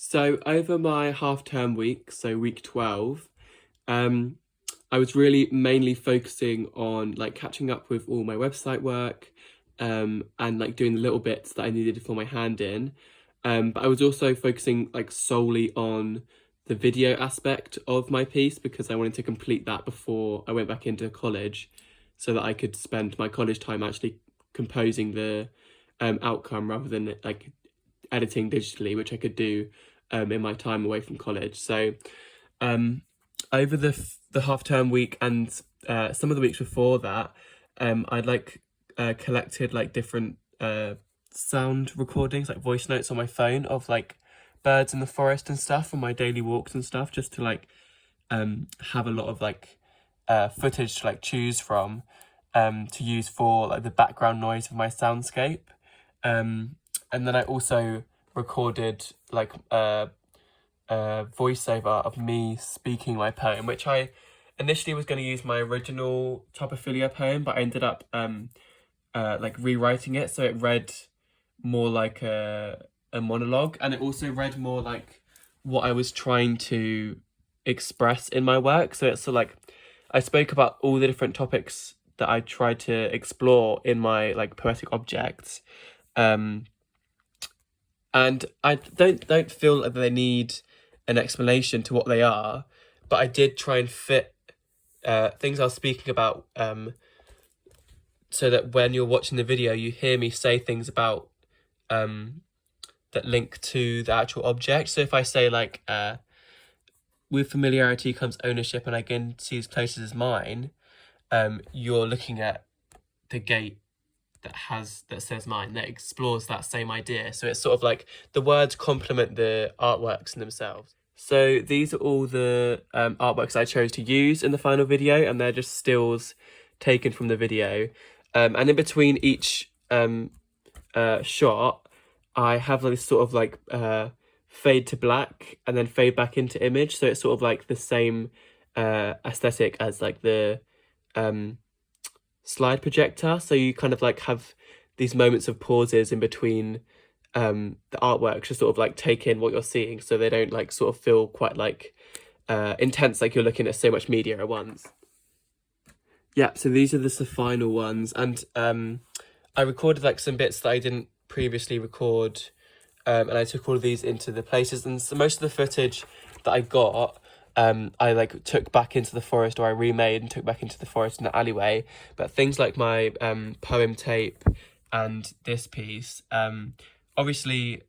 So over my half-term week, so week 12, um, I was really mainly focusing on like catching up with all my website work, and like doing the little bits that I needed for my hand in. But I was also focusing like solely on the video aspect of my piece because I wanted to complete that before I went back into college, so that I could spend my college time actually composing the outcome rather than like editing digitally, which I could do in my time away from college. So um, over the half term week and some of the weeks before that, I'd like collected like different sound recordings, like voice notes on my phone of like birds in the forest and stuff on my daily walks and stuff, just to like have a lot of like footage to like choose from to use for like the background noise of my soundscape. And then I also recorded like a voiceover of me speaking my poem, which I initially was going to use my original Topophilia poem, but I ended up like rewriting it so it read more like a monologue, and it also read more like what I was trying to express in my work. So it's like I spoke about all the different topics that I tried to explore in my like poetic objects. Um, and I don't feel like they need an explanation to what they are, but I did try and fit things I was speaking about, so that when you're watching the video, you hear me say things about that link to the actual object. So if I say like, with familiarity comes ownership, and I can see as close as mine, you're looking at the gate that says mine, that explores that same idea. So it's sort of like the words complement the artworks in themselves. So these are all the artworks I chose to use in the final video, and they're just stills taken from the video. And in between each shot, I have this sort of like fade to black and then fade back into image. So it's sort of like the same aesthetic as like the slide projector. So you kind of like have these moments of pauses in between the artwork to sort of like take in what you're seeing, so they don't like sort of feel quite like intense, like you're looking at so much media at once. Yeah, so these are the final ones, and I recorded like some bits that I didn't previously record, and I took all of these into the places, and so most of the footage that I got I like took back into the forest, or I remade and took back into the forest in the alleyway. But things like my poem tape and this piece, obviously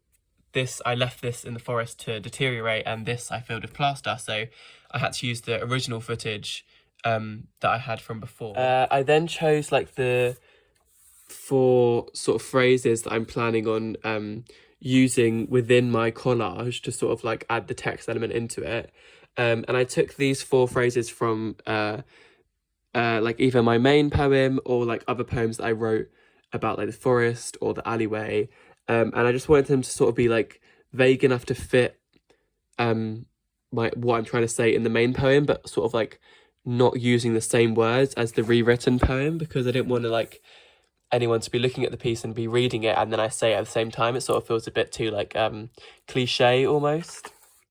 I left this in the forest to deteriorate, and this I filled with plaster, so I had to use the original footage that I had from before. I then chose like the 4 sort of phrases that I'm planning on using within my collage to sort of like add the text element into it. And I took these 4 phrases from like either my main poem or like other poems that I wrote about like the forest or the alleyway. And I just wanted them to sort of be like vague enough to fit what I'm trying to say in the main poem, but sort of like not using the same words as the rewritten poem, because I didn't want to like anyone to be looking at the piece and be reading it and then I say it at the same time. It sort of feels a bit too like cliche almost.